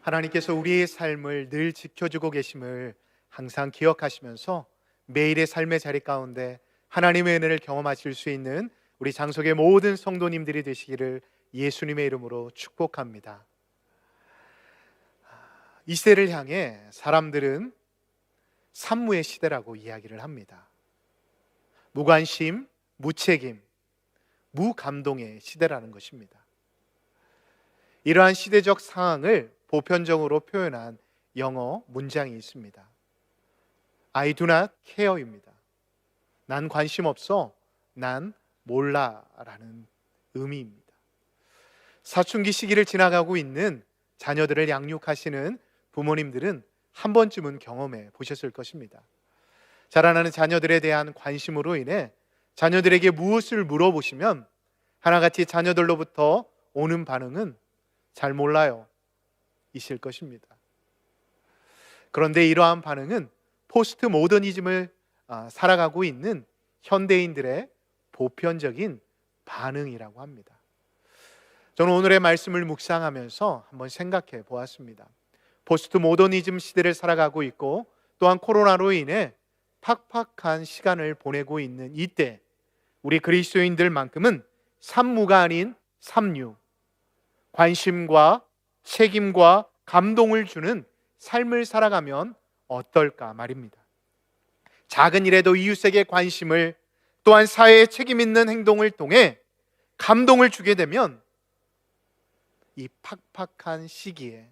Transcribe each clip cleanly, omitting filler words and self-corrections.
하나님께서 우리의 삶을 늘 지켜주고 계심을 항상 기억하시면서 매일의 삶의 자리 가운데 하나님의 은혜를 경험하실 수 있는 우리 장속의 모든 성도님들이 되시기를 예수님의 이름으로 축복합니다. 이 시대를 향해 사람들은 산무의 시대라고 이야기를 합니다. 무관심, 무책임, 무감동의 시대라는 것입니다. 이러한 시대적 상황을 보편적으로 표현한 영어 문장이 있습니다. I do not care입니다. 난 관심 없어, 난 몰라 라는 의미입니다. 사춘기 시기를 지나가고 있는 자녀들을 양육하시는 부모님들은 한 번쯤은 경험해 보셨을 것입니다. 자라나는 자녀들에 대한 관심으로 인해 자녀들에게 무엇을 물어보시면 하나같이 자녀들로부터 오는 반응은 잘 몰라요 이실 것입니다. 그런데 이러한 반응은 포스트 모더니즘을 살아가고 있는 현대인들의 보편적인 반응이라고 합니다. 저는 오늘의 말씀을 묵상하면서 한번 생각해 보았습니다. 포스트 모더니즘 시대를 살아가고 있고 또한 코로나로 인해 팍팍한 시간을 보내고 있는 이때 우리 그리스도인들만큼은 산무가 아닌 삼류, 관심과 책임과 감동을 주는 삶을 살아가면 어떨까 말입니다. 작은 일에도 이웃에게 관심을, 또한 사회에 책임 있는 행동을 통해 감동을 주게 되면 이 팍팍한 시기에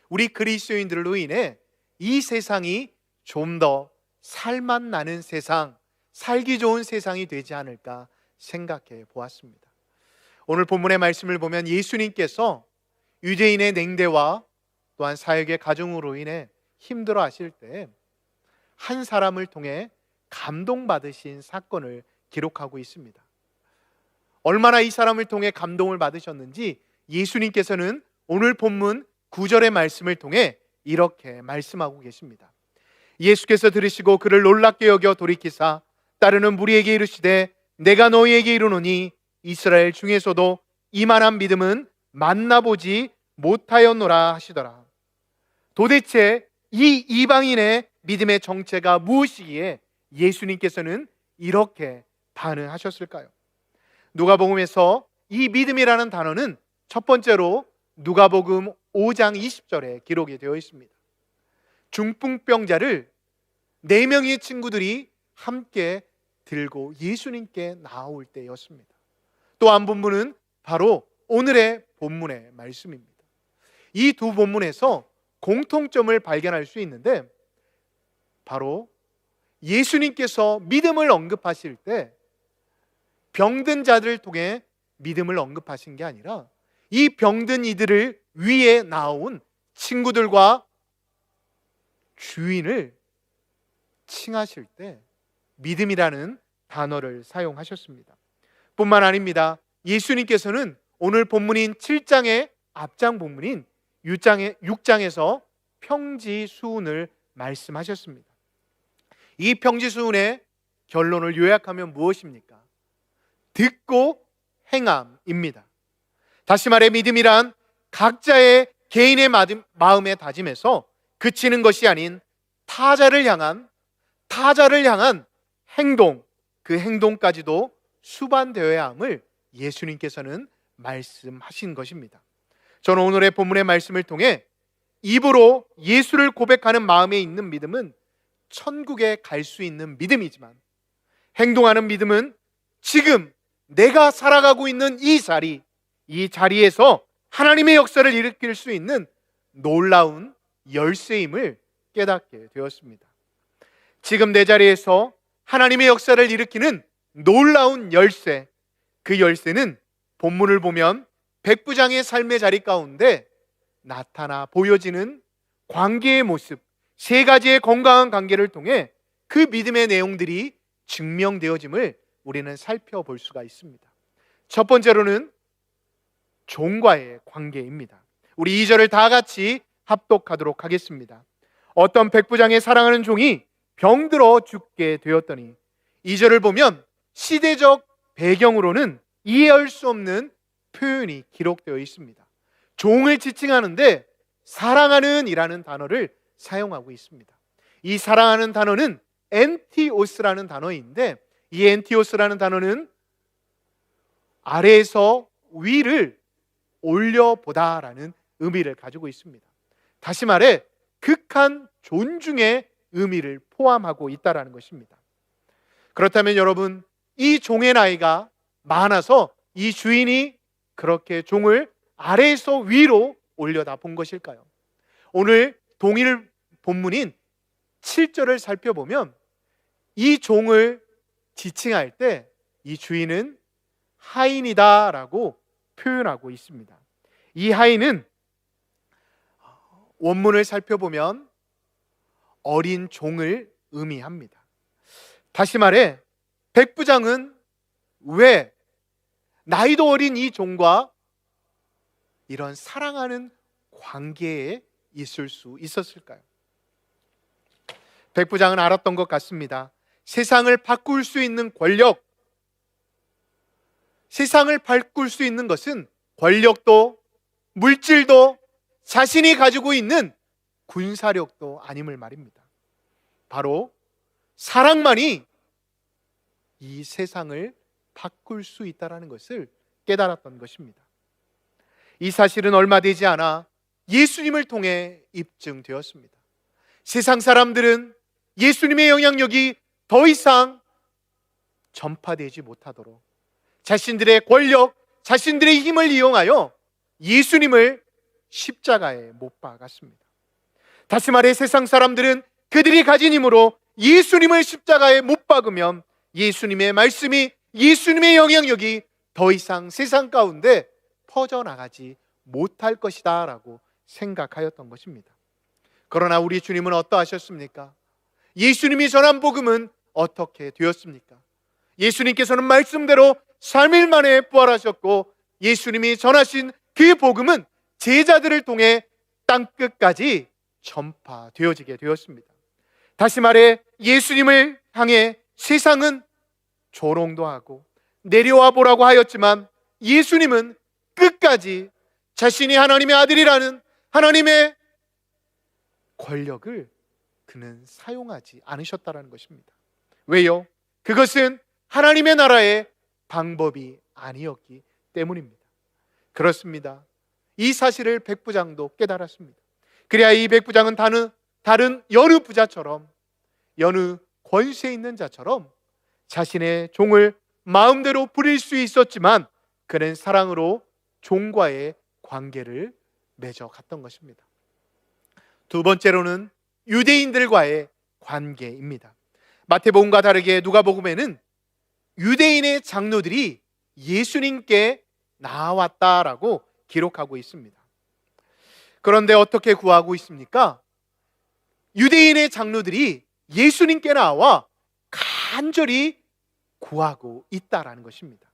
우리 그리스도인들로 인해 이 세상이 좀 더 살맛 나는 세상, 살기 좋은 세상이 되지 않을까 생각해 보았습니다. 오늘 본문의 말씀을 보면 예수님께서 유대인의 냉대와 또한 사역의 가중으로 인해 힘들어 하실 때 한 사람을 통해 감동받으신 사건을 기록하고 있습니다. 얼마나 이 사람을 통해 감동을 받으셨는지 예수님께서는 오늘 본문 9절의 말씀을 통해 이렇게 말씀하고 계십니다. 예수께서 들으시고 그를 놀랍게 여겨 돌이키사 따르는 무리에게 이르시되 내가 너희에게 이르노니 이스라엘 중에서도 이만한 믿음은 만나보지 못하였노라 하시더라. 도대체 이 이방인의 믿음의 정체가 무엇이기에 예수님께서는 이렇게 반응하셨을까요? 누가복음에서 이 믿음이라는 단어는 첫 번째로 누가복음 5장 20절에 기록이 되어 있습니다. 중풍병자를 4명의 친구들이 함께 들고 예수님께 나올 때였습니다. 또 한 본문은 바로 오늘의 본문의 말씀입니다. 이 두 본문에서 공통점을 발견할 수 있는데 바로 예수님께서 믿음을 언급하실 때 병든 자들을 통해 믿음을 언급하신 게 아니라 이 병든 이들을 위에 나온 친구들과 주인을 칭하실 때 믿음이라는 단어를 사용하셨습니다. 뿐만 아닙니다. 예수님께서는 오늘 본문인 7장의 앞장 본문인 6장에서 평지수훈을 말씀하셨습니다. 이 평지수훈의 결론을 요약하면 무엇입니까? 듣고 행함입니다. 다시 말해 믿음이란 각자의 개인의 마음의 다짐에서 그치는 것이 아닌 타자를 향한 행동, 그 행동까지도 수반되어야 함을 예수님께서는 말씀하신 것입니다. 저는 오늘의 본문의 말씀을 통해 입으로 예수를 고백하는 마음에 있는 믿음은 천국에 갈 수 있는 믿음이지만 행동하는 믿음은 지금 내가 살아가고 있는 이 자리에서 하나님의 역사를 일으킬 수 있는 놀라운 열쇠임을 깨닫게 되었습니다. 지금 내 자리에서 하나님의 역사를 일으키는 놀라운 열쇠, 그 열쇠는 본문을 보면 백부장의 삶의 자리 가운데 나타나 보여지는 관계의 모습, 3가지의 건강한 관계를 통해 그 믿음의 내용들이 증명되어짐을 우리는 살펴볼 수가 있습니다. 첫 번째로는 종과의 관계입니다. 우리 2절을 다 같이 합독하도록 하겠습니다. 어떤 백부장의 사랑하는 종이 병들어 죽게 되었더니, 2절을 보면 시대적 배경으로는 이해할 수 없는 표현이 기록되어 있습니다. 종을 지칭하는데 사랑하는 이라는 단어를 사용하고 있습니다. 이 사랑하는 단어는 엔티오스라는 단어인데, 이 엔티오스라는 단어는 아래에서 위를 올려보다라는 의미를 가지고 있습니다. 다시 말해 극한 존중의 의미를 포함하고 있다는 것입니다. 그렇다면 여러분, 이 종의 나이가 많아서 이 주인이 그렇게 종을 아래에서 위로 올려다 본 것일까요? 오늘 동일 본문인 7절을 살펴보면 이 종을 지칭할 때 이 주인은 하인이다 라고 표현하고 있습니다. 이 하인은 원문을 살펴보면 어린 종을 의미합니다. 다시 말해 백부장은 왜 나이도 어린 이 종과 이런 사랑하는 관계에 있을 수 있었을까요? 백부장은 알았던 것 같습니다. 세상을 바꿀 수 있는 권력, 세상을 바꿀 수 있는 것은 권력도 물질도 자신이 가지고 있는 군사력도 아님을 말입니다. 바로 사랑만이 이 세상을 바꿀 수 있다는 것을 깨달았던 것입니다. 이 사실은 얼마 되지 않아 예수님을 통해 입증되었습니다. 세상 사람들은 예수님의 영향력이 더 이상 전파되지 못하도록 자신들의 권력, 자신들의 힘을 이용하여 예수님을 십자가에 못 박았습니다. 다시 말해 세상 사람들은 그들이 가진 힘으로 예수님을 십자가에 못 박으면 예수님의 말씀이, 예수님의 영향력이 더 이상 세상 가운데 퍼져나가지 못할 것이다 라고 생각하였던 것입니다. 그러나 우리 주님은 어떠하셨습니까? 예수님이 전한 복음은 어떻게 되었습니까? 예수님께서는 말씀대로 3일 만에 부활하셨고, 예수님이 전하신 그 복음은 제자들을 통해 땅끝까지 전파되어지게 되었습니다. 다시 말해 예수님을 향해 세상은 조롱도 하고 내려와 보라고 하였지만, 예수님은 끝까지 자신이 하나님의 아들이라는 하나님의 권력을 그는 사용하지 않으셨다는 것입니다. 왜요? 그것은 하나님의 나라의 방법이 아니었기 때문입니다. 그렇습니다. 이 사실을 백부장도 깨달았습니다. 그래야 이 백부장은 다른 여느 부자처럼, 여느 권세 있는 자처럼 자신의 종을 마음대로 부릴 수 있었지만, 그는 사랑으로 종과의 관계를 맺어갔던 것입니다. 두 번째로는 유대인들과의 관계입니다. 마태복음과 다르게 누가복음에는 유대인의 장로들이 예수님께 나왔다라고 기록하고 있습니다. 그런데 어떻게 구하고 있습니까? 유대인의 장로들이 예수님께 나와 간절히 구하고 있다라는 것입니다.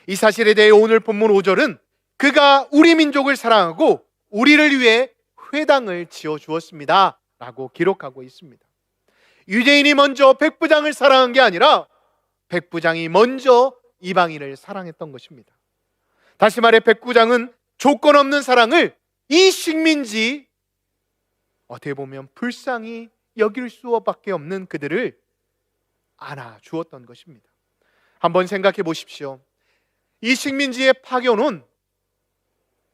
이 사실에 대해 오늘 본문 5절은 그가 우리 민족을 사랑하고 우리를 위해 회당을 지어 주었습니다 라고 기록하고 있습니다. 유대인이 먼저 백부장을 사랑한 게 아니라 백부장이 먼저 이방인을 사랑했던 것입니다. 다시 말해 백부장은 조건 없는 사랑을 이 식민지, 어떻게 보면 불쌍히 여길 수밖에 없는 그들을 안아주었던 것입니다. 한번 생각해 보십시오. 이 식민지에 파견온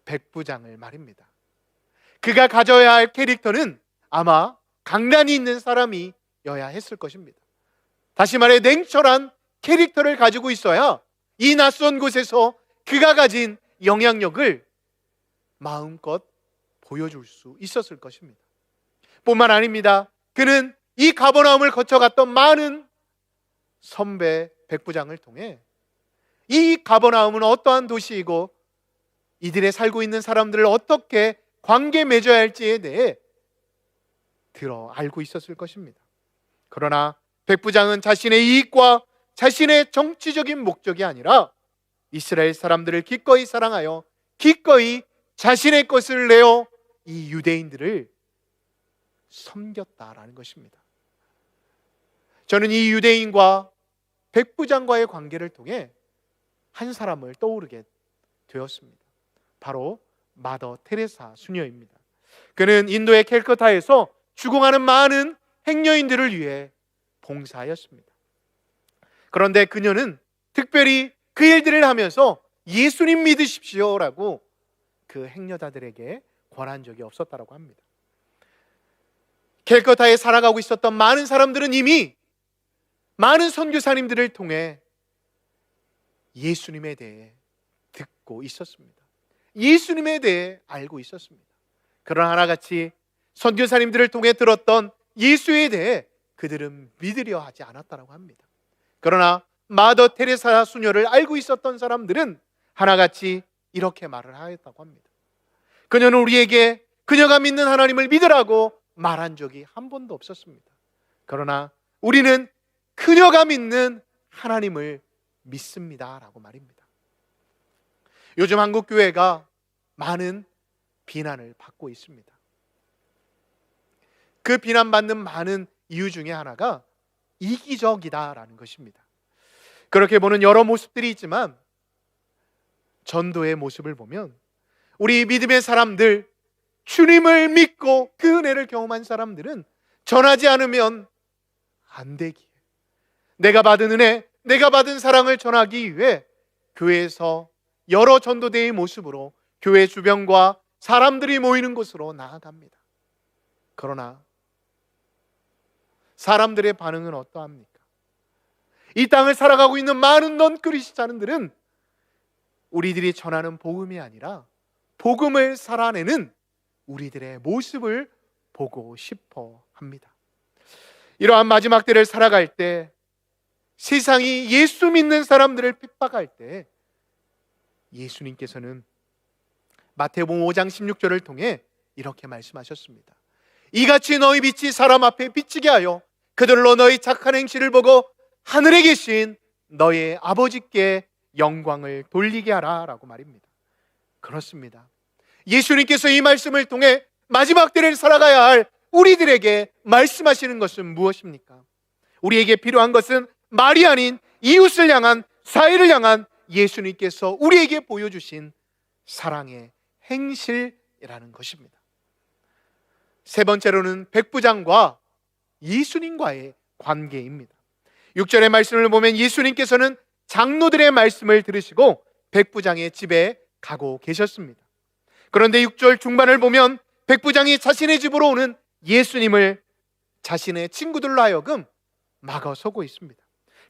백부장을 말입니다. 그가 가져야 할 캐릭터는 아마 강단이 있는 사람이어야 했을 것입니다. 다시 말해 냉철한 캐릭터를 가지고 있어야 이 낯선 곳에서 그가 가진 영향력을 마음껏 보여줄 수 있었을 것입니다. 뿐만 아닙니다. 그는 이 가버나움을 거쳐갔던 많은 선배 백부장을 통해 이 가버나움은 어떠한 도시이고 이들의 살고 있는 사람들을 어떻게 관계 맺어야 할지에 대해 알고 있었을 것입니다. 그러나 백부장은 자신의 이익과 자신의 정치적인 목적이 아니라 이스라엘 사람들을 기꺼이 사랑하여 기꺼이 자신의 것을 내어 이 유대인들을 섬겼다라는 것입니다. 저는 이 유대인과 백부장과의 관계를 통해 한 사람을 떠오르게 되었습니다. 바로 마더 테레사 수녀입니다. 그는 인도의 캘커타에서 죽어가는 많은 행여인들을 위해 봉사하였습니다. 그런데 그녀는 특별히 그 일들을 하면서 예수님 믿으십시오라고 그 행여자들에게 권한 적이 없었다고 합니다. 캘커타에 살아가고 있었던 많은 사람들은 이미 많은 선교사님들을 통해 예수님에 대해 듣고 있었습니다. 예수님에 대해 알고 있었습니다. 그러나 하나같이 선교사님들을 통해 들었던 예수에 대해 그들은 믿으려 하지 않았다고 합니다. 그러나 마더 테레사 수녀를 알고 있었던 사람들은 하나같이 이렇게 말을 하였다고 합니다. 그녀는 우리에게 그녀가 믿는 하나님을 믿으라고 말한 적이 한 번도 없었습니다. 그러나 우리는 그녀가 믿는 하나님을 믿습니다 라고 말입니다. 요즘 한국 교회가 많은 비난을 받고 있습니다. 그 비난받는 많은 이유 중에 하나가 이기적이다라는 것입니다. 그렇게 보는 여러 모습들이 있지만 전도의 모습을 보면 우리 믿음의 사람들, 주님을 믿고 그 은혜를 경험한 사람들은 전하지 않으면 안 되기에, 내가 받은 은혜, 내가 받은 사랑을 전하기 위해 교회에서 여러 전도대의 모습으로 교회 주변과 사람들이 모이는 곳으로 나아갑니다. 그러나 사람들의 반응은 어떠합니까? 이 땅을 살아가고 있는 많은 넌 크리스찬들은 우리들이 전하는 복음이 아니라 복음을 살아내는 우리들의 모습을 보고 싶어 합니다. 이러한 마지막 때를 살아갈 때 세상이 예수 믿는 사람들을 핍박할 때 예수님께서는 마태복음 5장 16절을 통해 이렇게 말씀하셨습니다. 이같이 너희 빛이 사람 앞에 비치게 하여 그들로 너희 착한 행실을 보고 하늘에 계신 너의 아버지께 영광을 돌리게 하라 라고 말입니다. 그렇습니다. 예수님께서 이 말씀을 통해 마지막 때를 살아가야 할 우리들에게 말씀하시는 것은 무엇입니까? 우리에게 필요한 것은 말이 아닌 이웃을 향한, 사회를 향한 예수님께서 우리에게 보여주신 사랑의 행실이라는 것입니다. 세 번째로는 백부장과 예수님과의 관계입니다. 6절의 말씀을 보면 예수님께서는 장로들의 말씀을 들으시고 백부장의 집에 가고 계셨습니다. 그런데 6절 중반을 보면 백부장이 자신의 집으로 오는 예수님을 자신의 친구들로 하여금 막아서고 있습니다.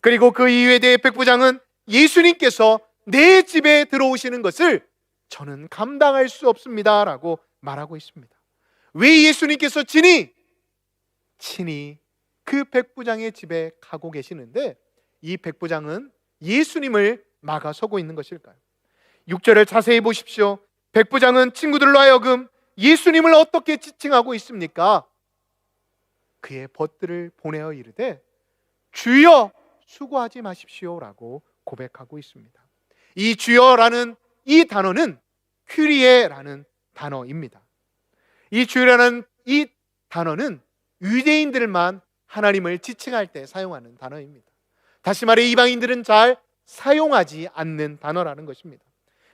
그리고 그 이유에 대해 백부장은 예수님께서 내 집에 들어오시는 것을 저는 감당할 수 없습니다 라고 말하고 있습니다. 왜 예수님께서 친히 그 백부장의 집에 가고 계시는데 이 백부장은 예수님을 막아서고 있는 것일까요? 6절을 자세히 보십시오. 백부장은 친구들로 하여금 예수님을 어떻게 지칭하고 있습니까? 그의 벗들을 보내어 이르되 주여 수고하지 마십시오 라고 고백하고 있습니다. 이 주여라는 이 단어는 큐리에라는 단어입니다. 이 주여라는 이 단어는 유대인들만 하나님을 지칭할 때 사용하는 단어입니다. 다시 말해 이방인들은 잘 사용하지 않는 단어라는 것입니다.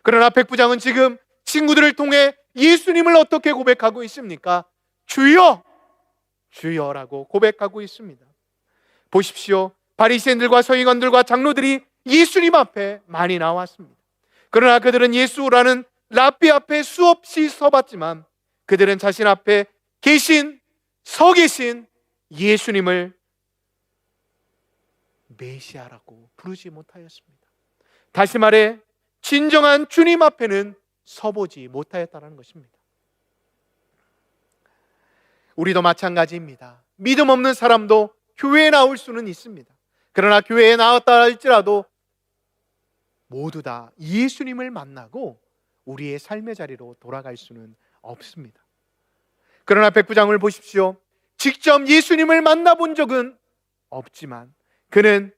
그러나 백부장은 지금 친구들을 통해 예수님을 어떻게 고백하고 있습니까? 주여! 주여라고 고백하고 있습니다. 보십시오. 바리새인들과 서기관들과 장로들이 예수님 앞에 많이 나왔습니다. 그러나 그들은 예수라는 랍비 앞에 수없이 서봤지만 그들은 자신 앞에 서 계신 예수님을 메시아라고 부르지 못하였습니다. 다시 말해 진정한 주님 앞에는 서보지 못하였다는 것입니다. 우리도 마찬가지입니다. 믿음 없는 사람도 교회에 나올 수는 있습니다. 그러나 교회에 나왔다 할지라도 모두 다 예수님을 만나고 우리의 삶의 자리로 돌아갈 수는 없습니다. 그러나 백부장을 보십시오. 직접 예수님을 만나본 적은 없지만 그는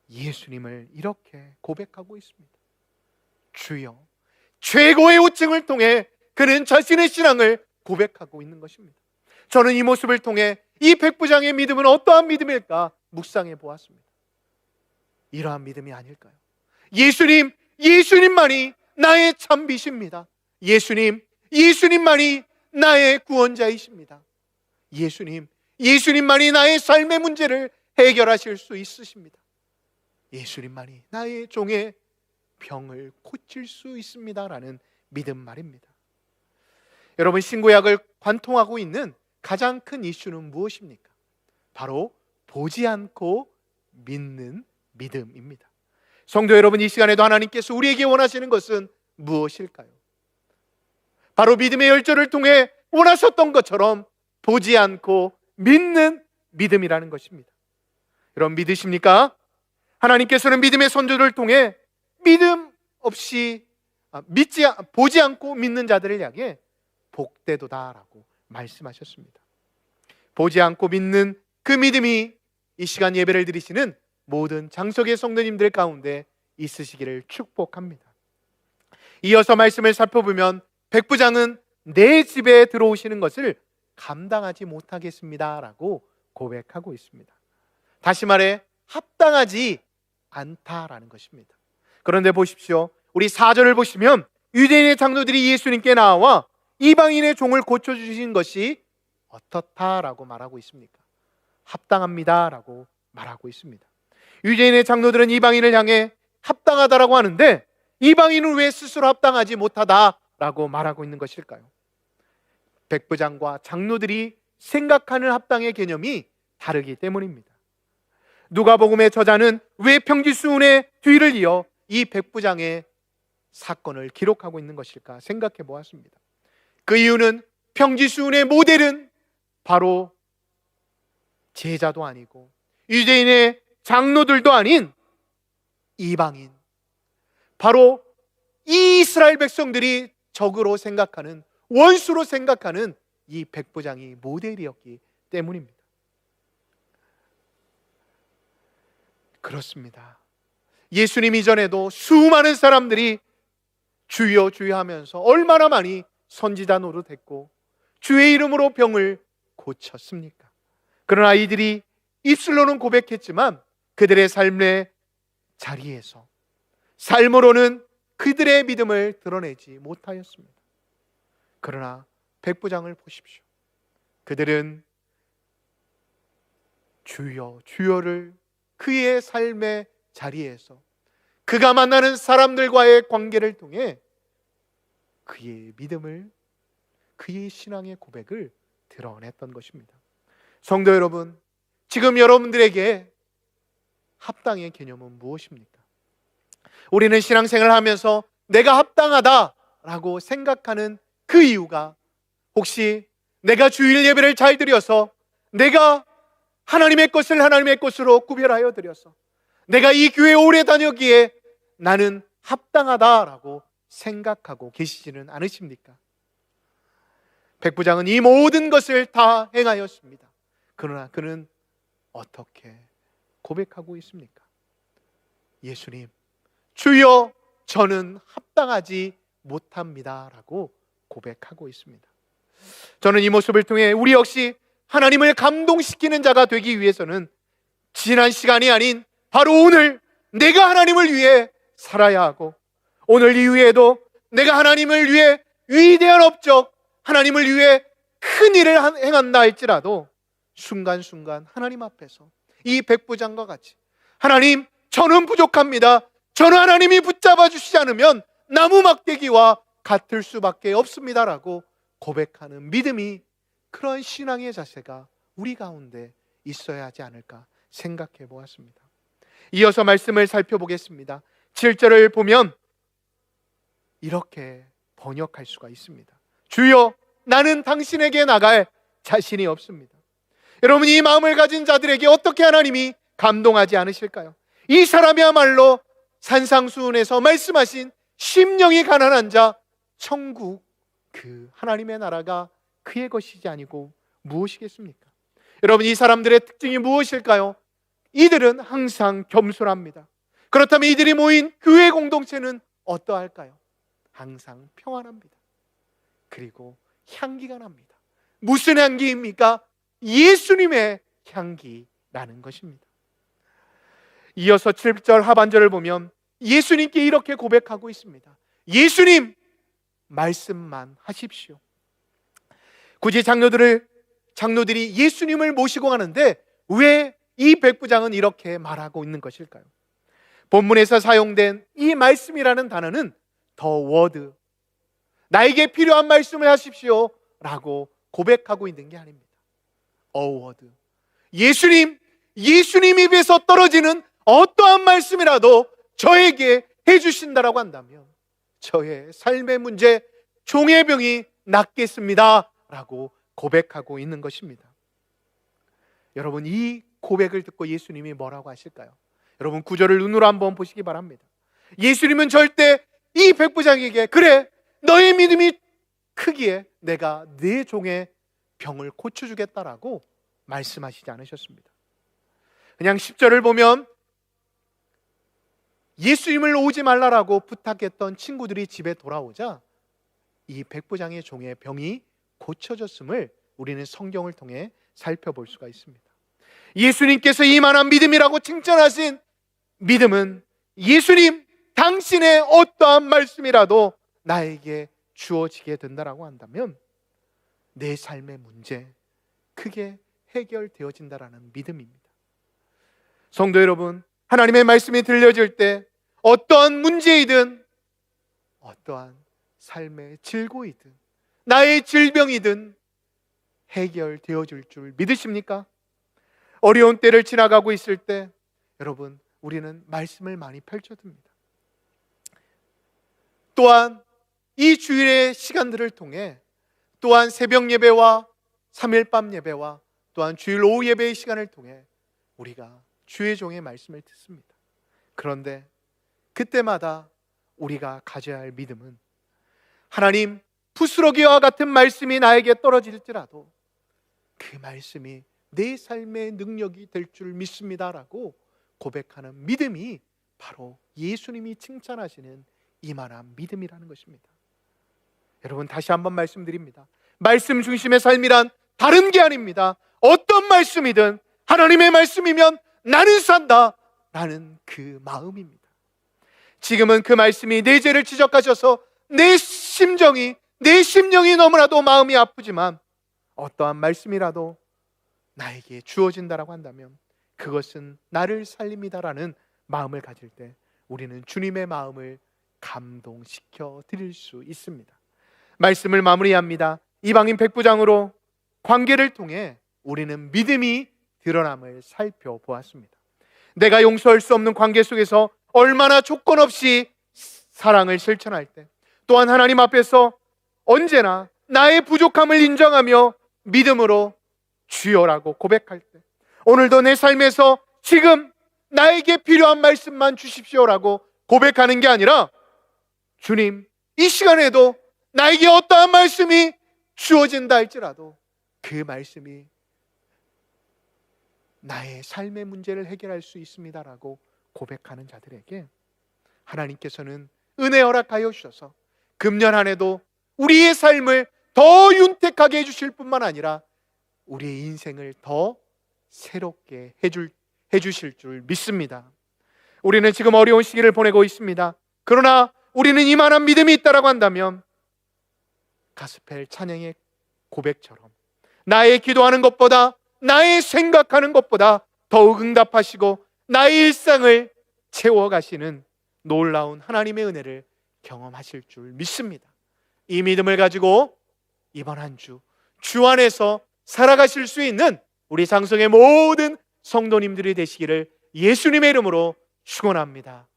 예수님을 이렇게 고백하고 있습니다. 주여. 최고의 호칭을 통해 그는 자신의 신앙을 고백하고 있는 것입니다. 저는 이 모습을 통해 이 백부장의 믿음은 어떠한 믿음일까 묵상해 보았습니다. 이러한 믿음이 아닐까요? 예수님만이 나의 참 빛입니다. 예수님, 예수님만이 나의 구원자이십니다. 예수님만이 나의 삶의 문제를 해결하실 수 있으십니다. 예수님만이 나의 종의 병을 고칠 수 있습니다라는 믿음 말입니다. 여러분, 신구약을 관통하고 있는 가장 큰 이슈는 무엇입니까? 바로 보지 않고 믿는 믿음입니다. 성도 여러분, 이 시간에도 하나님께서 우리에게 원하시는 것은 무엇일까요? 바로 믿음의 열조를 통해 원하셨던 것처럼 보지 않고 믿는 믿음이라는 것입니다. 여러분, 믿으십니까? 하나님께서는 믿음의 선조를 통해 보지 않고 믿는 자들을 향해 복되도다라고 말씀하셨습니다. 보지 않고 믿는 그 믿음이 이 시간 예배를 드리시는 모든 장석의 성도님들 가운데 있으시기를 축복합니다. 이어서 말씀을 살펴보면 백부장은 내 집에 들어오시는 것을 감당하지 못하겠습니다라고 고백하고 있습니다. 다시 말해 합당하지 않다라는 것입니다. 그런데 보십시오. 우리 4절을 보시면 유대인의 장로들이 예수님께 나와 이방인의 종을 고쳐주신 것이 어떻다라고 말하고 있습니까? 합당합니다라고 말하고 있습니다. 유대인의 장로들은 이방인을 향해 합당하다라고 하는데 이방인은 왜 스스로 합당하지 못하다라고 말하고 있는 것일까요? 백부장과 장로들이 생각하는 합당의 개념이 다르기 때문입니다. 누가복음의 저자는 왜 평지수훈의 뒤를 이어 이 백부장의 사건을 기록하고 있는 것일까 생각해 보았습니다. 그 이유는 평지수훈의 모델은 바로 제자도 아니고 유대인의 장로들도 아닌 이방인, 바로 이 이스라엘 백성들이 적으로 생각하는, 원수로 생각하는 이 백부장이 모델이었기 때문입니다. 그렇습니다. 예수님 이전에도 수많은 사람들이 주여 주여 하면서 얼마나 많이 선지자 노릇했고 주의 이름으로 병을 고쳤습니까? 그러나 이들이 입술로는 고백했지만 그들의 삶의 자리에서 삶으로는 그들의 믿음을 드러내지 못하였습니다. 그러나 백부장을 보십시오. 그들은 주여 주여를 그의 삶의 자리에서 그가 만나는 사람들과의 관계를 통해 그의 믿음을, 그의 신앙의 고백을 드러냈던 것입니다. 성도 여러분, 지금 여러분들에게 합당의 개념은 무엇입니까? 우리는 신앙생활을 하면서 내가 합당하다라고 생각하는 그 이유가 혹시 내가 주일 예배를 잘 드려서, 내가 하나님의 것을 하나님의 것으로 구별하여 드려서, 내가 이 교회에 오래 다녔기에 나는 합당하다라고 생각하고 계시지는 않으십니까? 백부장은 이 모든 것을 다 행하였습니다. 그러나 그는 어떻게 고백하고 있습니까? 예수님, 주여 저는 합당하지 못합니다라고 고백하고 있습니다. 저는 이 모습을 통해 우리 역시 하나님을 감동시키는 자가 되기 위해서는 지난 시간이 아닌 바로 오늘 내가 하나님을 위해 살아야 하고, 오늘 이후에도 내가 하나님을 위해 위대한 업적, 하나님을 위해 큰 일을 행한다 할지라도 순간순간 하나님 앞에서 이 백부장과 같이 하나님, 저는 부족합니다. 저는 하나님이 붙잡아 주시지 않으면 나무 막대기와 같을 수밖에 없습니다라고 고백하는 믿음이, 그런 신앙의 자세가 우리 가운데 있어야 하지 않을까 생각해 보았습니다. 이어서 말씀을 살펴보겠습니다. 7절을 보면 이렇게 번역할 수가 있습니다. 주여, 나는 당신에게 나갈 자신이 없습니다. 여러분, 이 마음을 가진 자들에게 어떻게 하나님이 감동하지 않으실까요? 이 사람이야말로 산상수훈에서 말씀하신 심령이 가난한 자, 천국, 그 하나님의 나라가 그의 것이지 아니고 무엇이겠습니까? 여러분, 이 사람들의 특징이 무엇일까요? 이들은 항상 겸손합니다. 그렇다면 이들이 모인 교회 공동체는 어떠할까요? 항상 평안합니다. 그리고 향기가 납니다. 무슨 향기입니까? 예수님의 향기라는 것입니다. 이어서 7절 하반절을 보면 예수님께 이렇게 고백하고 있습니다. 예수님, 말씀만 하십시오. 굳이 장로들이 예수님을 모시고 가는데 왜 이 백부장은 이렇게 말하고 있는 것일까요? 본문에서 사용된 이 말씀이라는 단어는 the word, 나에게 필요한 말씀을 하십시오 라고 고백하고 있는 게 아닙니다. a word, 예수님 입에서 떨어지는 어떠한 말씀이라도 저에게 해주신다라고 한다면 저의 삶의 문제, 종의 병이 낫겠습니다 라고 고백하고 있는 것입니다. 여러분, 이 고백을 듣고 예수님이 뭐라고 하실까요? 여러분, 구절을 눈으로 한번 보시기 바랍니다. 예수님은 절대 이 백부장에게 그래, 너의 믿음이 크기에 내가 네 종의 병을 고쳐주겠다라고 말씀하시지 않으셨습니다. 그냥 10절을 보면 예수님을 오지 말라라고 부탁했던 친구들이 집에 돌아오자 이 백부장의 종의 병이 고쳐졌음을 우리는 성경을 통해 살펴볼 수가 있습니다. 예수님께서 이만한 믿음이라고 칭찬하신 믿음은 예수님, 당신의 어떠한 말씀이라도 나에게 주어지게 된다라고 한다면 내 삶의 문제 크게 해결되어진다라는 믿음입니다. 성도 여러분, 하나님의 말씀이 들려질 때 어떠한 문제이든 어떠한 삶의 질고이든 나의 질병이든 해결되어질 줄 믿으십니까? 어려운 때를 지나가고 있을 때 여러분, 우리는 말씀을 많이 펼쳐듭니다. 또한 이 주일의 시간들을 통해 또한 새벽 예배와 3일 밤 예배와 또한 주일 오후 예배의 시간을 통해 우리가 주의 종의 말씀을 듣습니다. 그런데 그때마다 우리가 가져야 할 믿음은 하나님, 부스러기와 같은 말씀이 나에게 떨어질지라도 그 말씀이 내 삶의 능력이 될 줄 믿습니다라고 고백하는 믿음이 바로 예수님이 칭찬하시는 이만한 믿음이라는 것입니다. 여러분, 다시 한번 말씀드립니다. 말씀 중심의 삶이란 다른 게 아닙니다. 어떤 말씀이든 하나님의 말씀이면 나는 산다 라는 그 마음입니다. 지금은 그 말씀이 내 죄를 지적하셔서 내 심령이 너무나도 마음이 아프지만 어떠한 말씀이라도 나에게 주어진다라고 한다면 그것은 나를 살립니다라는 마음을 가질 때 우리는 주님의 마음을 감동시켜 드릴 수 있습니다. 말씀을 마무리합니다. 이방인 백부장으로 관계를 통해 우리는 믿음이 드러남을 살펴보았습니다. 내가 용서할 수 없는 관계 속에서 얼마나 조건 없이 사랑을 실천할 때, 또한 하나님 앞에서 언제나 나의 부족함을 인정하며 믿음으로 주여라고 고백할 때, 오늘도 내 삶에서 지금 나에게 필요한 말씀만 주십시오라고 고백하는 게 아니라 주님, 이 시간에도 나에게 어떠한 말씀이 주어진다 할지라도 그 말씀이 나의 삶의 문제를 해결할 수 있습니다라고 고백하는 자들에게 하나님께서는 은혜 허락하여 주셔서 금년 한 해도 우리의 삶을 더 윤택하게 해주실 뿐만 아니라 우리의 인생을 더 새롭게 해주실 줄 믿습니다. 우리는 지금 어려운 시기를 보내고 있습니다. 그러나 우리는 이만한 믿음이 있다라고 한다면 가스펠 찬양의 고백처럼 나의 기도하는 것보다, 나의 생각하는 것보다 더욱 응답하시고 나의 일상을 채워가시는 놀라운 하나님의 은혜를 경험하실 줄 믿습니다. 이 믿음을 가지고 이번 한 주 안에서 살아가실 수 있는 우리 장성의 모든 성도님들이 되시기를 예수님의 이름으로 축원합니다.